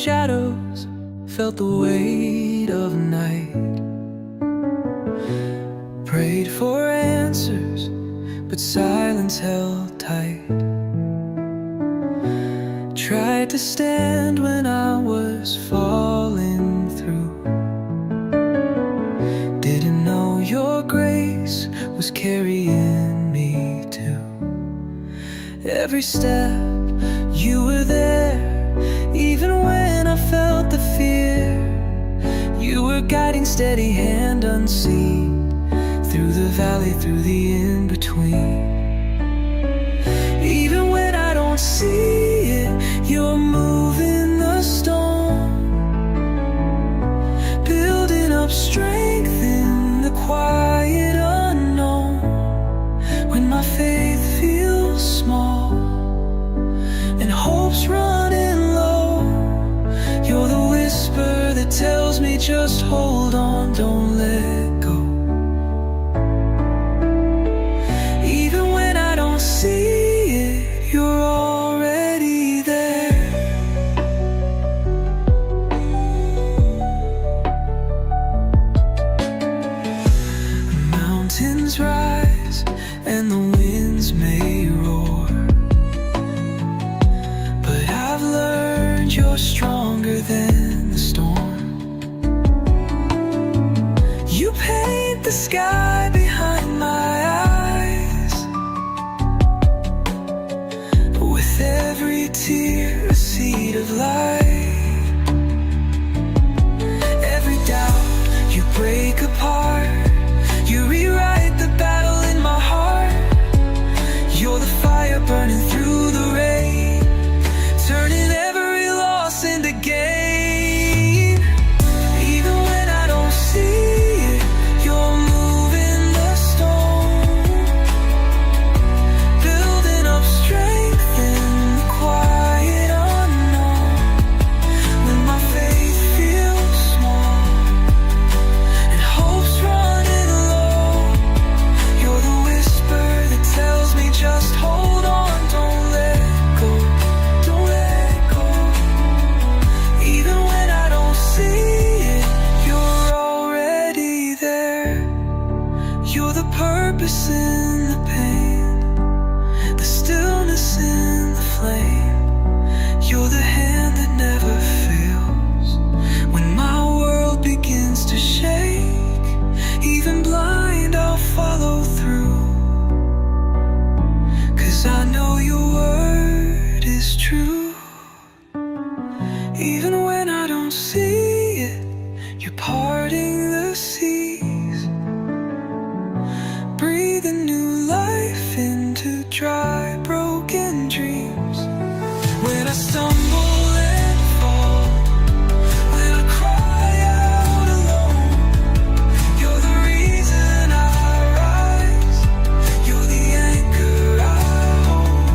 shadows felt the weight of night. Prayed for answers, but silence held tight. Tried to stand when I was falling through. Didn't know your grace was carrying me too. Every step you were there, even when I felt the fear. You were guiding, steady hand unseen, through the valley, through the in-between. Even when I don't see it, you're moving the storm, building up strength in the quiet unknown. When my faith feels small and hope's running low, you're the whisper that tells me just hold on, don't let go. Even when I don't see it, you're already there. Mountains rise and the winds may roar, but I've learned you're stronger than the storm. You paint the sky behind my eyes, with every tear a seed of light. Every doubt you break apart, you rewrite the battle in my heart. You're the fire burning through the rain, turning every loss into gain. Even when I don't see it, you're moving the stone, building up strength in the quiet unknown. When my faith feels small and hope's running low, you're the whisper that tells me just hold on, don't let go, don't let go. Even when I don't see it, you're already there. You're the purpose in the pain, the stillness in the flame. You're the hand that never fails. When my world begins to shake, even blind I'll follow through. 'Cause I know your word is true. Even when I don't see it, you're parting the seas, breathing new life into dry, broken dreams. When I stumble and fall, when I cry out alone, you're the reason I rise. You're the anchor I hold.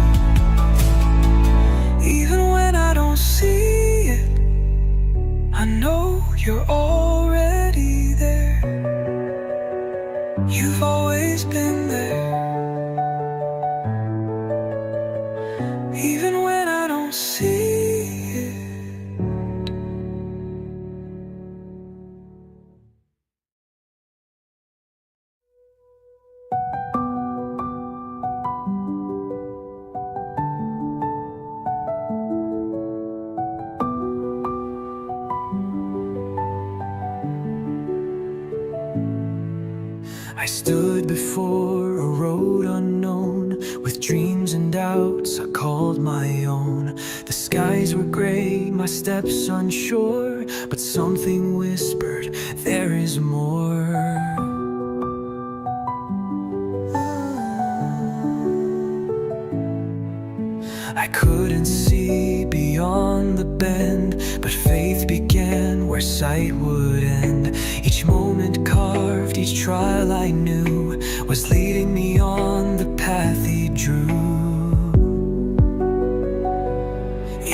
Even when I don't see it, I know you're already there. You've always been there. Even when I don't see it. I stood before a road unknown, with dreams and doubts I called my own. The skies were gray, my steps unsure, but something whispered, there is more. I couldn't see beyond the bend, but faith began where sight would end. Each moment carved, each trial I knew was leading me on the path he drew.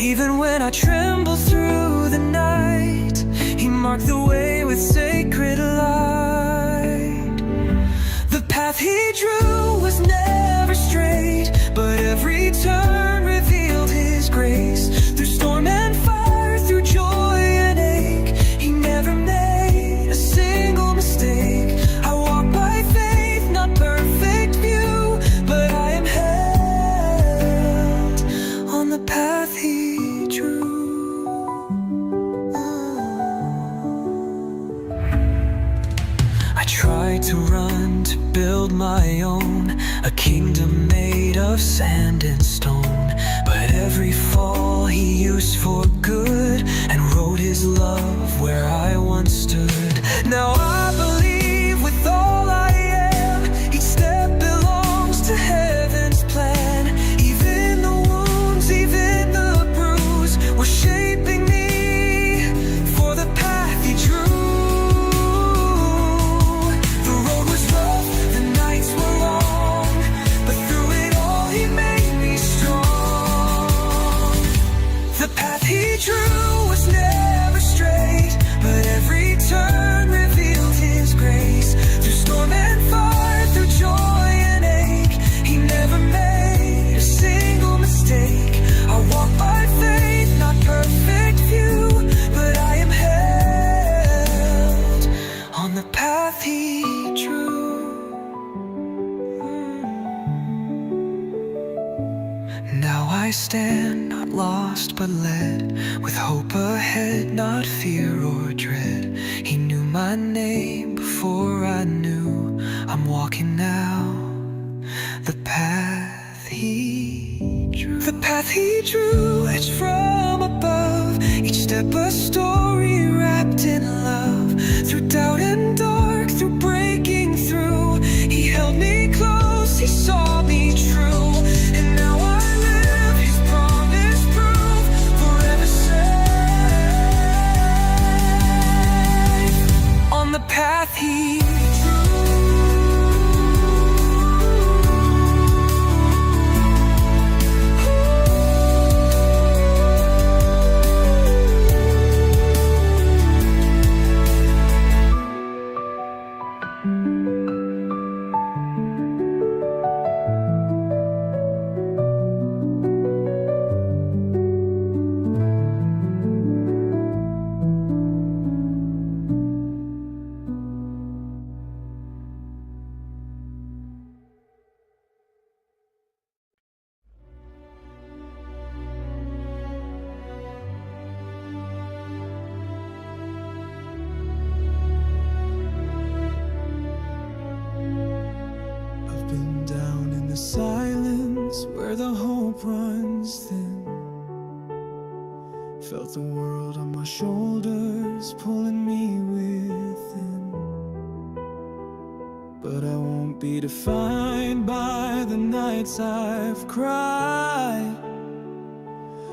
Even when I trembled through the night, he marked the way with sacred light. The path he drew was never straight, but every turn revealed his grace. Through storm and fire, through joy build my own, a kingdom made of sand and stone. But every fall he used for good, and wrote his love where I once stood. Now I believe with all I am, each step belongs to heaven's plan. Even the wounds, even the bruise, were shaping me for the path he drew. The road was rough, the nights were long, but through it all he made me strong. The path he drew was never straight, but every turn revealed his grace. Through storm and fire, through joy and ache, he never made a single mistake. I walk by faith, not perfect view, but I am held on the path he drew. Now I stand, not lost but led, with hope ahead, not fear or dread. He knew my name before I knew. I'm walking now the path he drew. The path he drew, etched from above, each step a story wrapped in love. Through doubt and dark, through breaking through, he held me close, he saw me true. And now I live his promise proof, forever safe on the path he silence where the hope runs thin. Felt the world on my shoulders pulling me within. But I won't be defined by the nights I've cried.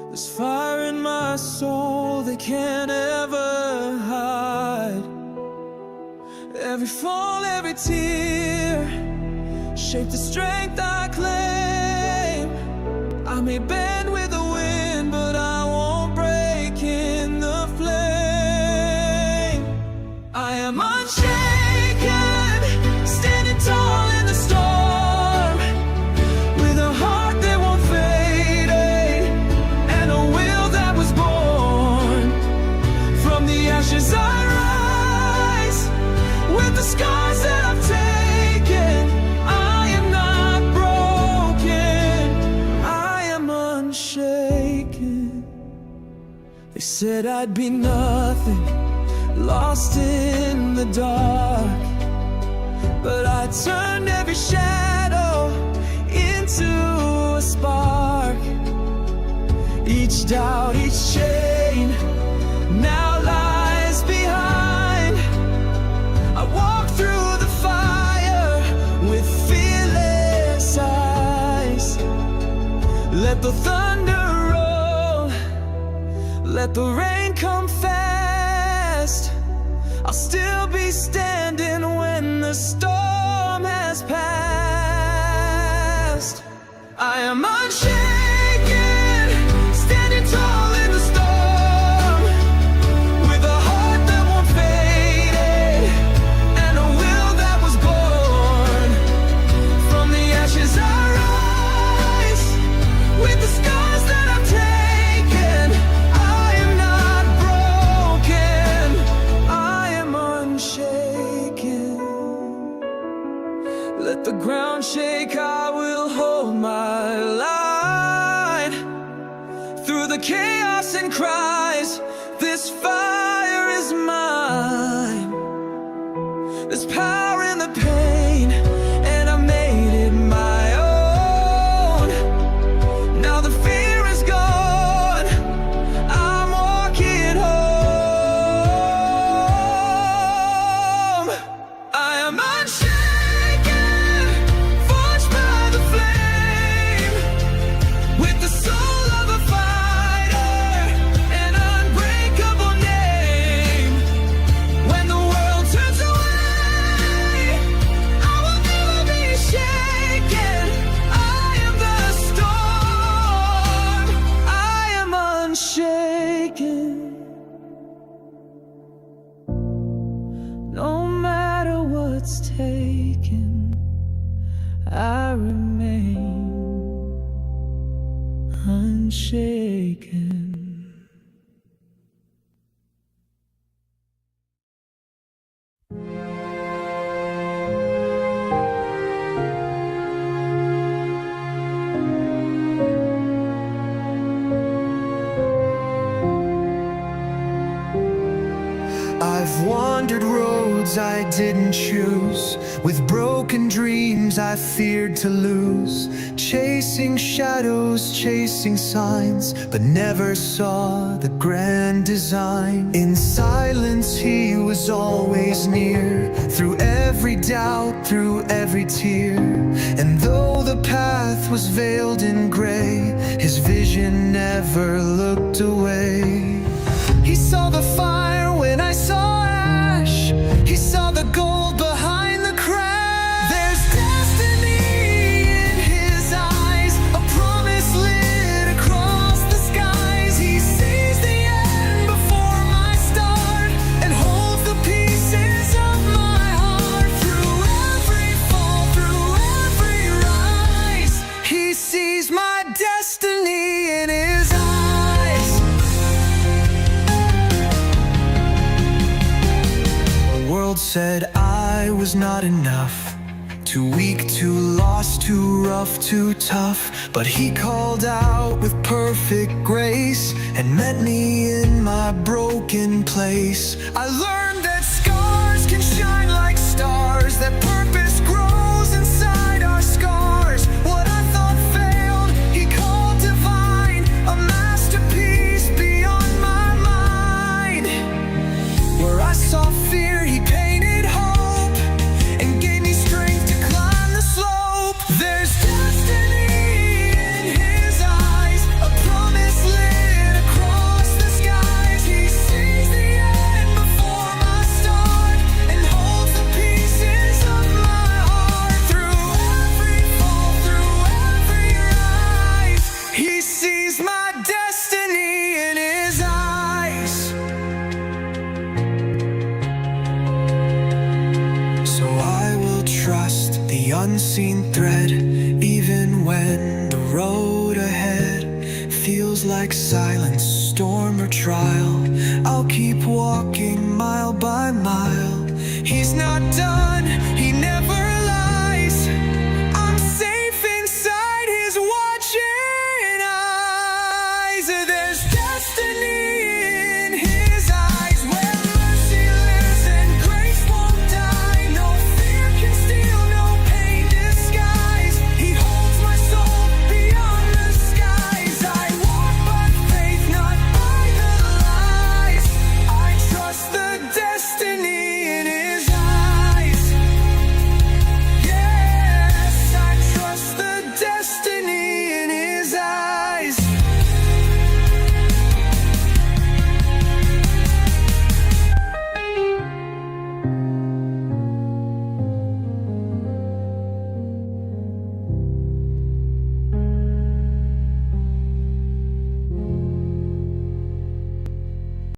There's fire in my soul they can't ever hide. Every fall, every tear shape the strength I claim. I may bend with the wind, but I won't break in the flame. I am unshaken, standing tall in the storm, with a heart that won't fade, and a will that was born. From the ashes I rise, with the scars that I've taken. They said I'd be nothing, lost in the dark, but I turned every shadow into a spark. Each doubt, each chain now lies behind. I walk through the fire with fearless eyes. Let the thunder, let the rain come fast. I'll still be standing when the storm has passed. I am unshaken, standing tall in the storm, with a heart that won't fade, and a will that was born. From the ashes I rise, with the scars that I've taken. Let the ground shake, I will hold my line. Through the chaos and cries, this fire is mine. There's power in the pain shaken. I've wandered roads I didn't choose, with broken dreams I feared to lose, chasing shadows, chasing signs, but never saw the grand design. In silence he was always near, through every doubt, through every tear. And though the path was veiled in gray, his vision never looked away. He saw the fire when I saw ash. He saw the gold behind the crash. There's destiny in his eyes, a promise lit across the skies. He sees the end before my start, and holds the pieces of my heart. Through every fall, through every rise, he sees my destiny in his eyes. Said I was not enough, too weak, too lost, too rough, too tough. But he called out with perfect grace and met me in my broken place. I learned that scars can shine like stars, that purpose grows inside our scars. What I thought failed, he called divine, a masterpiece beyond my mind. Where I saw fear, he painted hope, and gave me strength to climb the slope. There's destiny in his eyes, a promise lit across the skies. He sees the end before my start, and holds the pieces of my heart. Through every fall, through every rise, he sees my destiny in his eyes. So I will trust the unseen thread, even when the road ahead feels like silence, storm or trial. I'll keep walking mile by mile. He's not done.